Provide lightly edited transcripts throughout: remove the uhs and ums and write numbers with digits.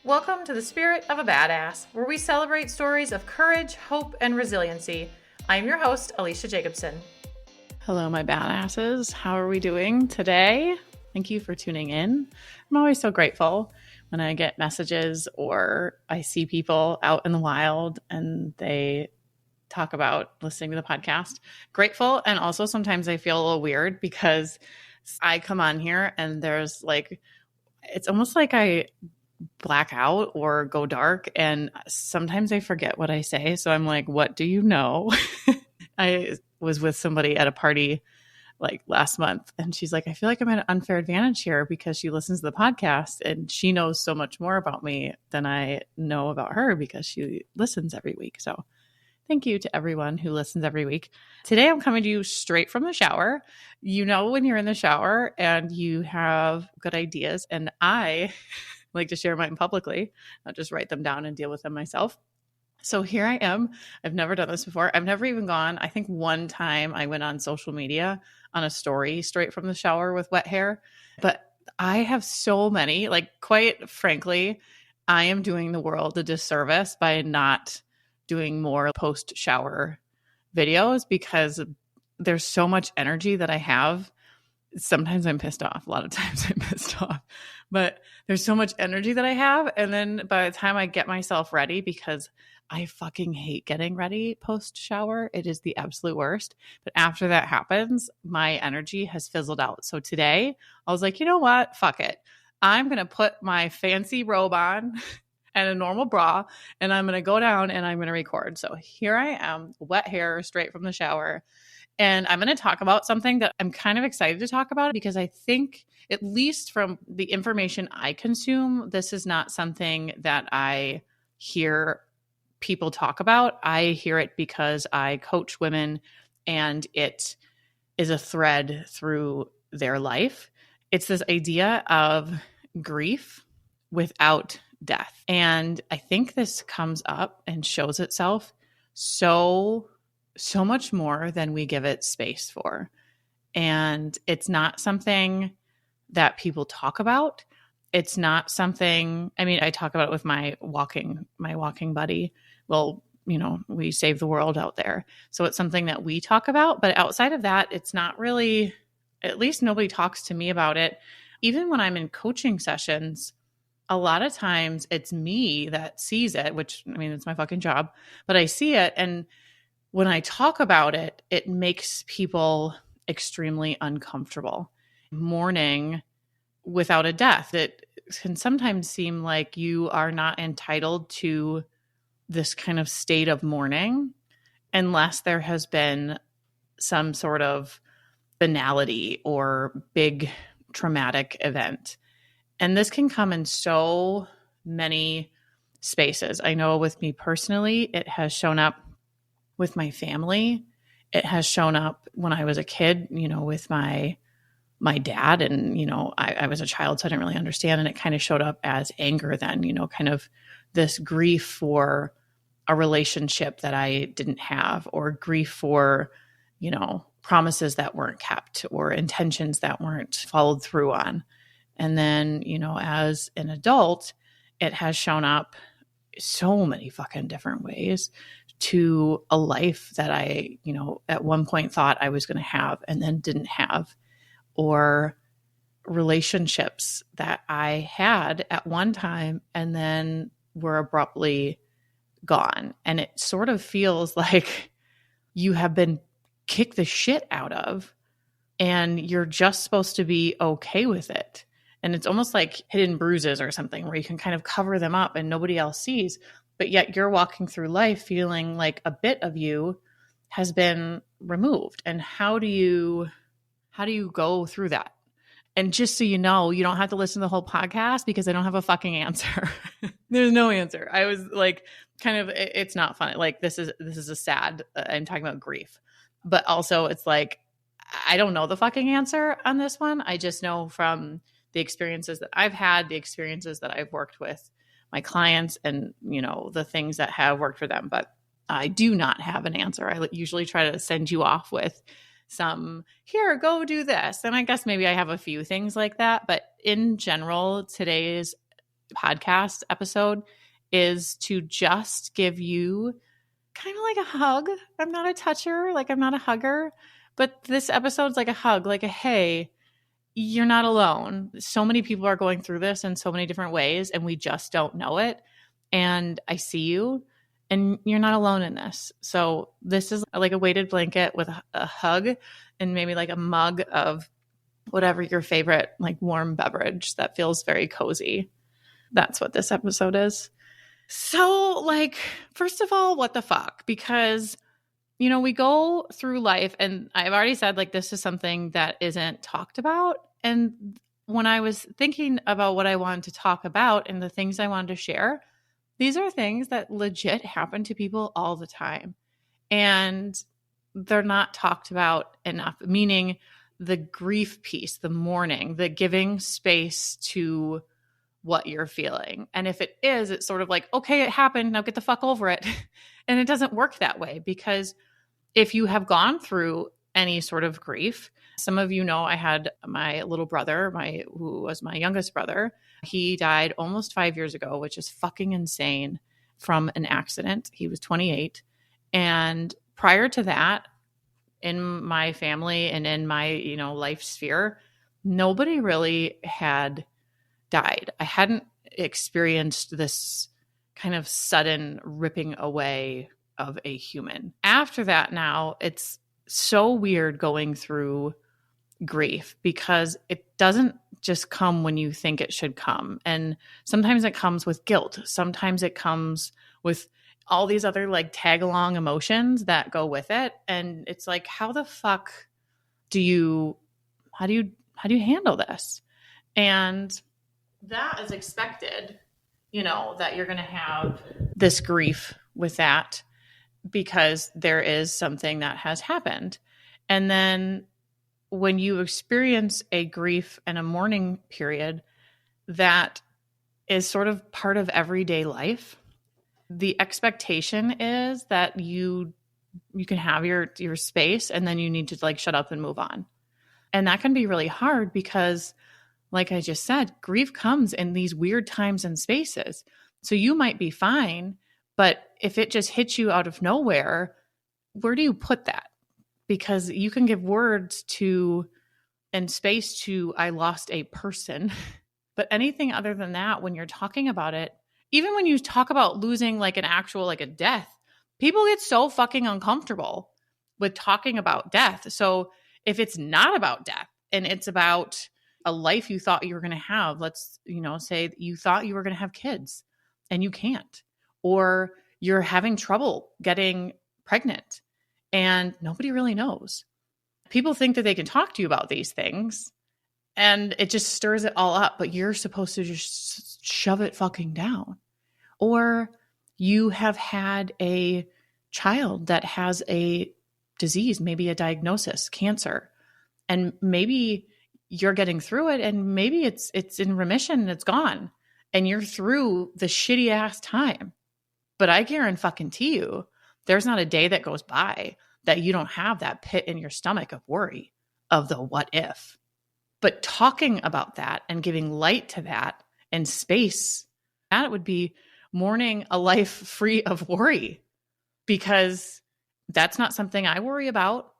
Welcome to the Spirit of a Badass, where we celebrate stories of courage, hope, and resiliency. I'm your host, Alecia Jacobson. Hello, my badasses. How are we doing today? Thank you for tuning in. I'm always so grateful when I get messages or I see people out in the wild and they talk about listening to the podcast. Grateful. And also sometimes I feel a little weird because I come on here and there's like, it's almost like I black out or go dark. And sometimes I forget what I say. So I'm like, what do you know? I was with somebody at a party like last month and she's like, I feel like I'm at an unfair advantage here because she listens to the podcast and she knows so much more about me than I know about her because she listens every week. So thank you to everyone who listens every week. Today, I'm coming to you straight from the shower. You know, when you're in the shower and you have good ideas, and I like to share mine publicly, not just write them down and deal with them myself. So here I am. I've never done this before. I've never even gone. I think one time I went on social media on a story straight from the shower with wet hair, but I have so many, like, quite frankly, I am doing the world a disservice by not doing more post-shower videos because there's so much energy that I have. Sometimes I'm pissed off. A lot of times I'm pissed off. But there's so much energy that I have. And then by the time I get myself ready, because I fucking hate getting ready post-shower. It is the absolute worst. But after that happens, my energy has fizzled out. So today I was like, you know what? Fuck it. I'm going to put my fancy robe on and a normal bra, and I'm going to go down and I'm going to record. So here I am, wet hair, straight from the shower. And I'm going to talk about something that I'm kind of excited to talk about because I think, at least from the information I consume, this is not something that I hear people talk about. I hear it because I coach women and it is a thread through their life. It's this idea of grief without death. And I think this comes up and shows itself so much more than we give it space for. And it's not something that people talk about. It's not something, I mean, I talk about it with my walking buddy. Well, you know, we save the world out there. So it's something that we talk about, but outside of that, it's not really, at least nobody talks to me about it. Even when I'm in coaching sessions, a lot of times it's me that sees it, which, I mean, it's my fucking job, but I see it. And when I talk about it, it makes people extremely uncomfortable. Mourning without a death, it can sometimes seem like you are not entitled to this kind of state of mourning unless there has been some sort of banality or big traumatic event. And this can come in so many spaces. I know with me personally, it has shown up with my family. It has shown up when I was a kid, you know, with my dad. And, you know, I was a child, so I didn't really understand. And it kind of showed up as anger then, you know, kind of this grief for a relationship that I didn't have, or grief for, you know, promises that weren't kept or intentions that weren't followed through on. And then, you know, as an adult, it has shown up so many fucking different ways to a life that I, you know, at one point thought I was going to have and then didn't have, or relationships that I had at one time and then were abruptly gone. And it sort of feels like you have been kicked the shit out of and you're just supposed to be okay with it. And it's almost like hidden bruises or something where you can kind of cover them up and nobody else sees, but yet you're walking through life feeling like a bit of you has been removed. And how do you go through that? And just so you know, you don't have to listen to the whole podcast because I don't have a fucking answer. There's no answer. I was like, kind of, it's not funny. Like this is a sad, I'm talking about grief, but also it's like, I don't know the fucking answer on this one. I just know from the experiences that I've had, the experiences that I've worked with my clients and, you know, the things that have worked for them. But I do not have an answer. I usually try to send you off with some, here, go do this. And I guess maybe I have a few things like that. But in general, today's podcast episode is to just give you kind of like a hug. I'm not a toucher, like I'm not a hugger, but this episode's like a hug, like a hey, you're not alone. So many people are going through this in so many different ways, and we just don't know it. And I see you, and you're not alone in this. So this is like a weighted blanket with a hug and maybe like a mug of whatever your favorite like warm beverage that feels very cozy. That's what this episode is. So like, first of all, what the fuck? Because, you know, we go through life, and I've already said like this is something that isn't talked about. And when I was thinking about what I wanted to talk about and the things I wanted to share, these are things that legit happen to people all the time. And they're not talked about enough, meaning the grief piece, the mourning, the giving space to what you're feeling. And if it is, it's sort of like, okay, it happened. Now get the fuck over it. And it doesn't work that way, because if you have gone through any sort of grief, some of you know I had my little brother, who was my youngest brother. He died almost 5 years ago, which is fucking insane, from an accident. He was 28. And prior to that, in my family and in my, you know, life sphere, nobody really had died. I hadn't experienced this kind of sudden ripping away of a human. After that, now it's so weird going through grief, because it doesn't just come when you think it should come. And sometimes it comes with guilt. Sometimes it comes with all these other like tag along emotions that go with it. And it's like, how the fuck how do you handle this? And that is expected, you know, that you're going to have this grief with that, because there is something that has happened. And then when you experience a grief and a mourning period that is sort of part of everyday life, the expectation is that you can have your space, and then you need to like shut up and move on. And that can be really hard, because like I just said, grief comes in these weird times and spaces. So you might be fine, but if it just hits you out of nowhere, where do you put that? Because you can give words to and space to, I lost a person. But anything other than that, when you're talking about it, even when you talk about losing like an actual, like a death, people get so fucking uncomfortable with talking about death. So if it's not about death and it's about a life you thought you were going to have, let's, you know, say you thought you were going to have kids and you can't, or you're having trouble getting pregnant and nobody really knows. People think that they can talk to you about these things, and it just stirs it all up, but you're supposed to just shove it fucking down. Or you have had a child that has a disease, maybe a diagnosis, cancer, and maybe you're getting through it, and maybe it's in remission and it's gone, and you're through the shitty ass time. But I guarantee you, there's not a day that goes by that you don't have that pit in your stomach of worry, of the what if. But talking about that and giving light to that and space, that would be mourning a life free of worry, because that's not something I worry about.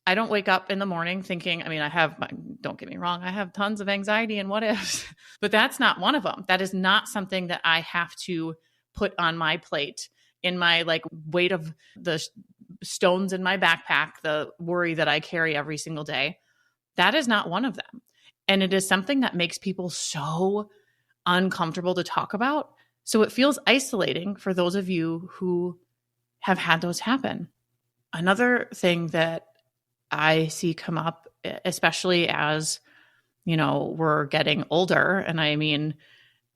I don't wake up in the morning thinking, I mean, don't get me wrong, I have tons of anxiety and what ifs, but that's not one of them. That is not something that I have to put on my plate in my like weight of the stones in my backpack, the worry that I carry every single day. That is not one of them. And it is something that makes people so uncomfortable to talk about. So it feels isolating for those of you who have had those happen. Another thing that I see come up, especially as, you know, we're getting older, and I mean,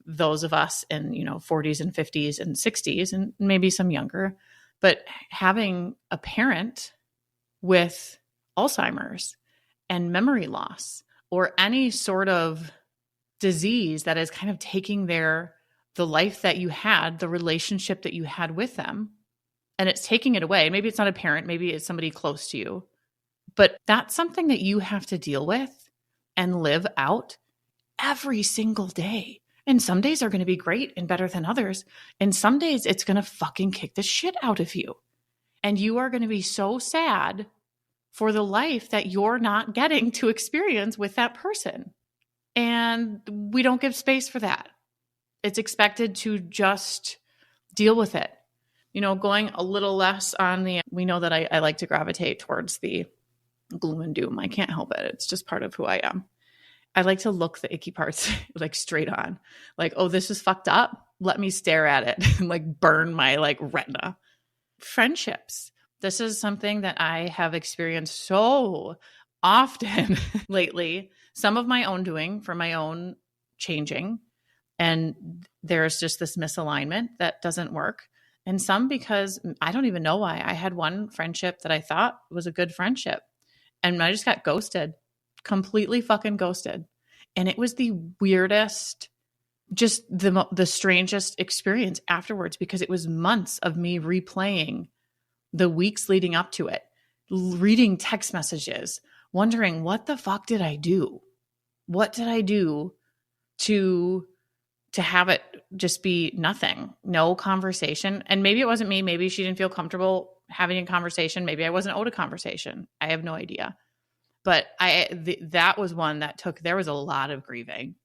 those of us in, you know, 40s and 50s and 60s and maybe some younger, but having a parent with Alzheimer's and memory loss, or any sort of disease that is kind of taking the life that you had, the relationship that you had with them, and it's taking it away. Maybe it's not a parent, maybe it's somebody close to you, but that's something that you have to deal with and live out every single day. And some days are going to be great and better than others. And some days it's going to fucking kick the shit out of you. And you are going to be so sad for the life that you're not getting to experience with that person. And we don't give space for that. It's expected to just deal with it. Going a little less on we know that I like to gravitate towards the gloom and doom. I can't help it. It's just part of who I am. I like to look the icky parts like straight on. Like, oh, this is fucked up. Let me stare at it and like burn my like retina. Friendships. This is something that I have experienced so often lately. Some of my own doing for my own changing. And there's just this misalignment that doesn't work. And some because I don't even know why. I had one friendship that I thought was a good friendship. And I just got ghosted. Completely fucking ghosted. And it was the weirdest, just the strangest experience afterwards, because it was months of me replaying the weeks leading up to it, reading text messages, wondering, what the fuck did I do? What did I do to have it just be nothing, no conversation? And maybe it wasn't me. Maybe she didn't feel comfortable having a conversation. Maybe I wasn't owed a conversation. I have no idea. But that was one that there was a lot of grieving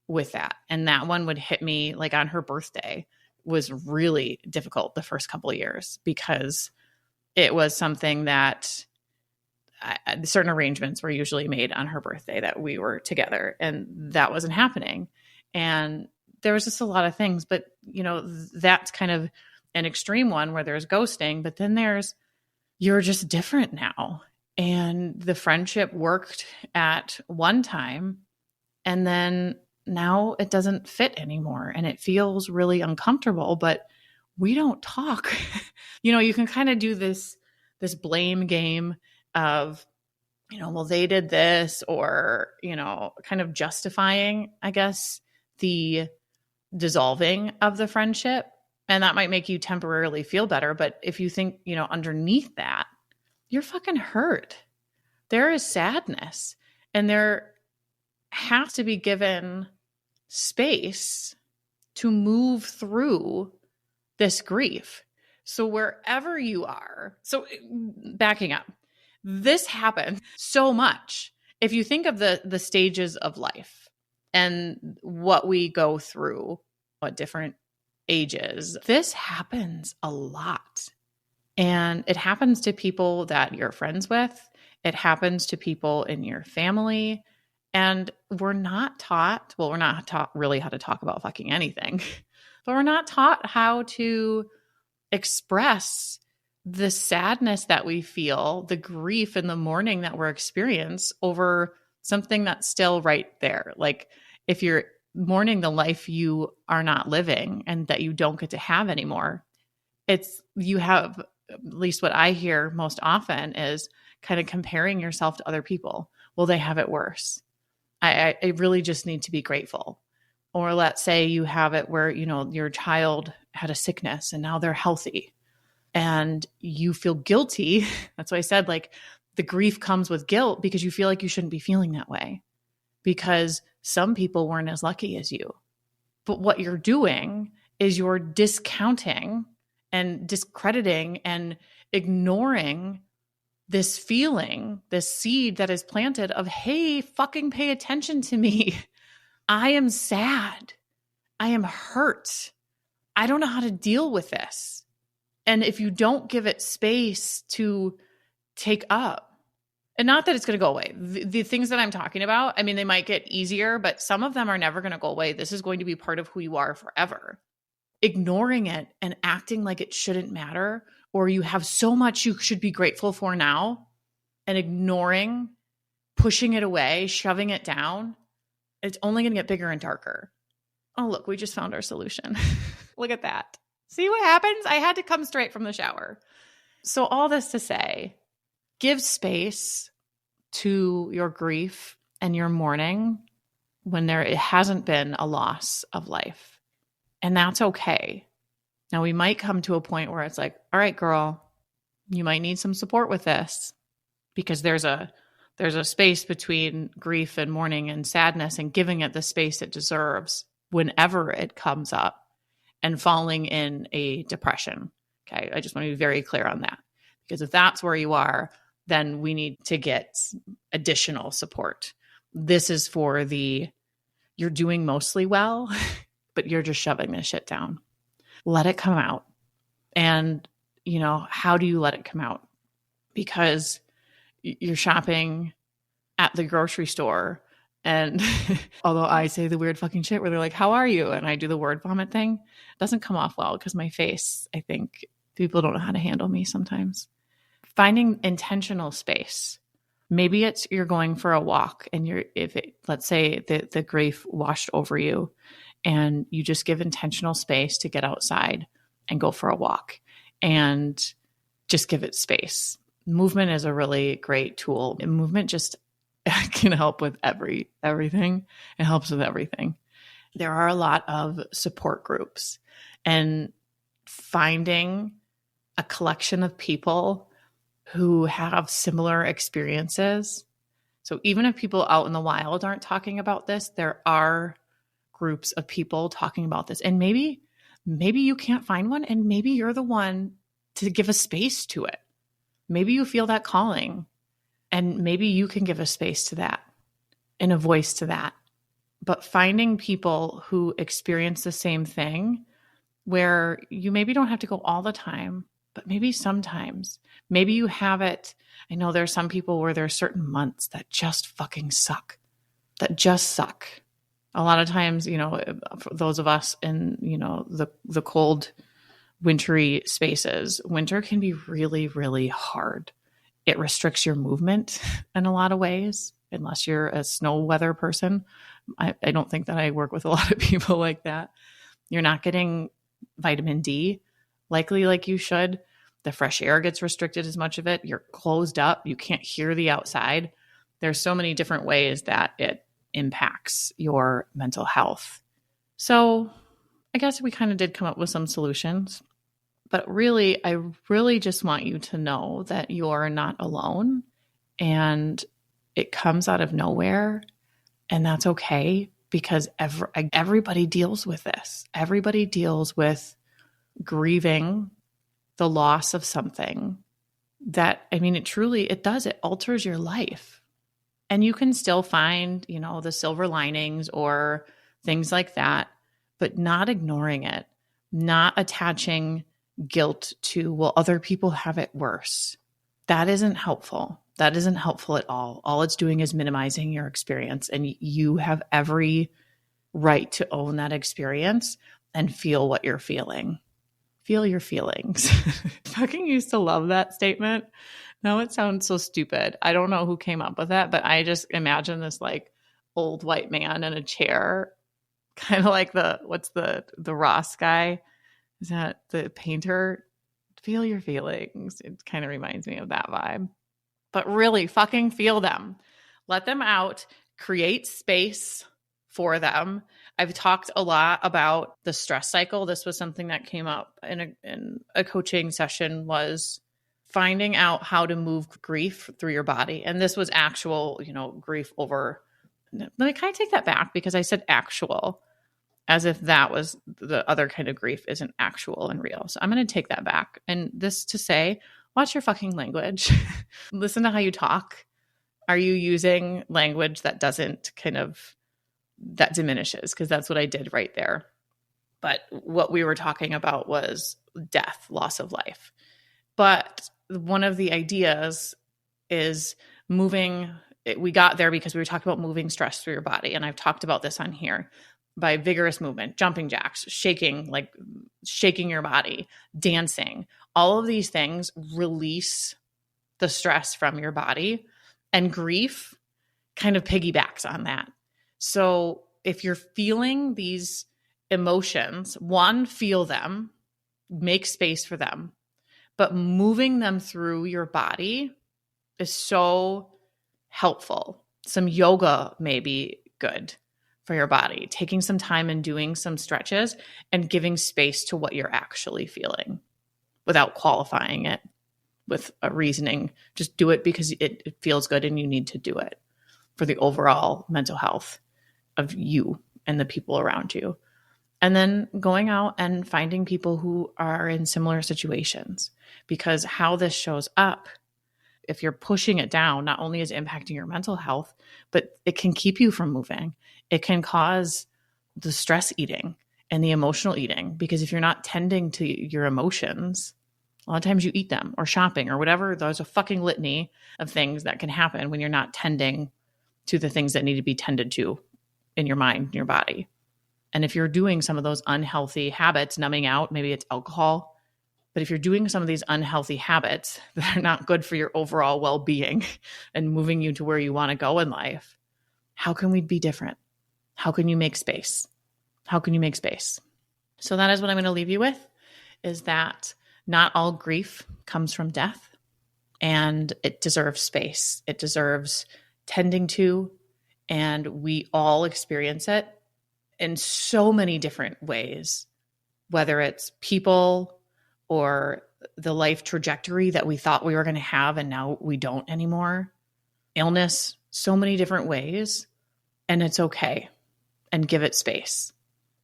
with that. And that one would hit me like on her birthday. Was really difficult the first couple of years, because it was something that certain arrangements were usually made on her birthday that we were together, and that wasn't happening. And there was just a lot of things, but that's kind of an extreme one where there's ghosting, but then you're just different now. And the friendship worked at one time, and then now it doesn't fit anymore. And it feels really uncomfortable, but we don't talk. You can kind of do this blame game of, well, they did this, or, kind of justifying, I guess, the dissolving of the friendship. And that might make you temporarily feel better. But if you think, underneath that, you're fucking hurt. There is sadness, and there has to be given space to move through this grief. So wherever you are, backing up, this happens so much. If you think of the stages of life and what we go through at different ages, this happens a lot. And it happens to people that you're friends with. It happens to people in your family. And we're not taught really how to talk about fucking anything, but we're not taught how to express the sadness that we feel, the grief and the mourning that we're experiencing over something that's still right there. Like if you're mourning the life you are not living and that you don't get to have anymore, you have, at least what I hear most often, is kind of comparing yourself to other people. Well, they have it worse. I really just need to be grateful. Or let's say you have it where, your child had a sickness and now they're healthy and you feel guilty. That's why I said, like, the grief comes with guilt, because you feel like you shouldn't be feeling that way because some people weren't as lucky as you. But what you're doing is you're discounting and discrediting and ignoring this feeling, this seed that is planted of, hey, fucking pay attention to me. I am sad. I am hurt. I don't know how to deal with this. And if you don't give it space to take up, and not that it's going to go away. The things that I'm talking about, I mean, they might get easier, but some of them are never going to go away. This is going to be part of who you are forever. Ignoring it and acting like it shouldn't matter, or you have so much you should be grateful for now, and ignoring, pushing it away, shoving it down, it's only going to get bigger and darker. Oh, look, we just found our solution. Look at that. See what happens? I had to come straight from the shower. So all this to say, give space to your grief and your mourning when it hasn't been a loss of life. And that's okay. Now, we might come to a point where it's like, all right, girl, you might need some support with this, because there's a space between grief and mourning and sadness, and giving it the space it deserves. whenever it comes up and falling in a depression. Okay. I just want to be very clear on that, because if that's where you are, then we need to get additional support. This is for you're doing mostly well, but you're just shoving this shit down. Let it come out. And, how do you let it come out? Because you're shopping at the grocery store. And although I say the weird fucking shit where they're like, how are you? And I do the word vomit thing, it doesn't come off well because my face, I think people don't know how to handle me sometimes. Finding intentional space. Maybe it's you're going for a walk and let's say the grief washed over you and you just give intentional space to get outside and go for a walk and just give it space. Movement is a really great tool. And movement just can help with everything. It helps with everything. There are a lot of support groups, and finding a collection of people who have similar experiences. So even if people out in the wild aren't talking about this, there are groups of people talking about this. And maybe you can't find one, and maybe you're the one to give a space to it. Maybe you feel that calling, and maybe you can give a space to that and a voice to that. But finding people who experience the same thing, where you maybe don't have to go all the time, but maybe sometimes. Maybe you have it. I know there's some people where there are certain months that just fucking suck, A lot of times, for those of us in, the cold, wintry spaces, winter can be really, really hard. It restricts your movement in a lot of ways, unless you're a snow weather person. I don't think that I work with a lot of people like that. You're not getting vitamin D likely like you should. The fresh air gets restricted as much of it. You're closed up. You can't hear the outside. There's so many different ways that it impacts your mental health. So I guess we kind of did come up with some solutions. But really, I really just want you to know that you're not alone, and it comes out of nowhere, and that's okay, because everybody deals with this. Everybody deals with grieving the loss of something that, it alters your life. And you can still find, the silver linings or things like that, but not ignoring it, not attaching guilt to, well, other people have it worse. That isn't helpful. That isn't helpful at all. All it's doing is minimizing your experience, and you have every right to own that experience and feel what you're feeling. Feel your feelings. Fucking used to love that statement. Now it sounds so stupid. I don't know who came up with that, but I just imagine this like old white man in a chair, kind of like the Ross guy. Is that the painter? Feel your feelings. It kind of reminds me of that vibe. But really fucking feel them. Let them out. Create space for them. I've talked a lot about the stress cycle. This was something that came up in a coaching session, was finding out how to move grief through your body. And this was actual, grief over. Let me kind of take that back, because I said actual, as if that was the other kind of grief isn't actual and real. So I'm going to take that back. And this to say, watch your fucking language. Listen to how you talk. Are you using language that that diminishes? Because that's what I did right there. But what we were talking about was death, loss of life. But one of the ideas is moving. We got there because we were talking about moving stress through your body. And I've talked about this on here. By vigorous movement, jumping jacks, shaking your body, dancing, all of these things release the stress from your body, and grief kind of piggybacks on that. So if you're feeling these emotions, one, feel them, make space for them, but moving them through your body is so helpful. Some yoga may be good for your body, taking some time and doing some stretches and giving space to what you're actually feeling without qualifying it with a reasoning. Just do it because it feels good and you need to do it for the overall mental health of you and the people around you. And then going out and finding people who are in similar situations, because how this shows up, if you're pushing it down, not only is it impacting your mental health, but it can keep you from moving. It can cause the stress eating and the emotional eating, because if you're not tending to your emotions, a lot of times you eat them, or shopping or whatever. There's a fucking litany of things that can happen when you're not tending to the things that need to be tended to in your mind, in your body. And if you're doing some of those unhealthy habits, numbing out, maybe it's alcohol, but if you're doing some of these unhealthy habits that are not good for your overall well-being and moving you to where you want to go in life, how can we be different? How can you make space? How can you make space? So that is what I'm going to leave you with, is that not all grief comes from death, and it deserves space. It deserves tending to, and we all experience it in so many different ways, whether it's people or the life trajectory that we thought we were going to have and now we don't anymore. Illness, so many different ways. And it's okay. And give it space.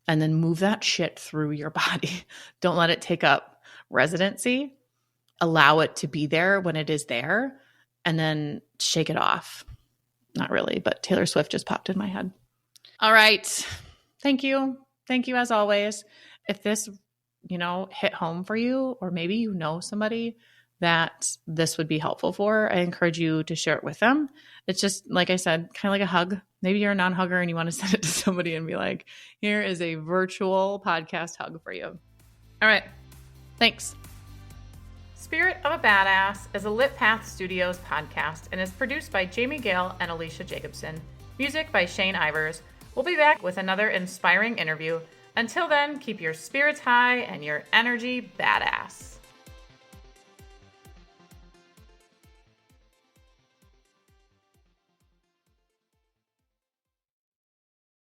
And then move that shit through your body. Don't let it take up residency. Allow it to be there when it is there. And then shake it off. Not really, but Taylor Swift just popped in my head. All right. Thank you. Thank you as always. If this hit home for you, or maybe you know somebody that this would be helpful for, I encourage you to share it with them. It's just, like I said, kind of like a hug. Maybe you're a non-hugger and you want to send it to somebody and be like, here is a virtual podcast hug for you. All right. Thanks. Spirit of a Badass is a Lit Path Studios podcast and is produced by Jamie Gale and Alecia Jacobson. Music by Shane Ivers. We'll be back with another inspiring interview. Until then, keep your spirits high and your energy badass.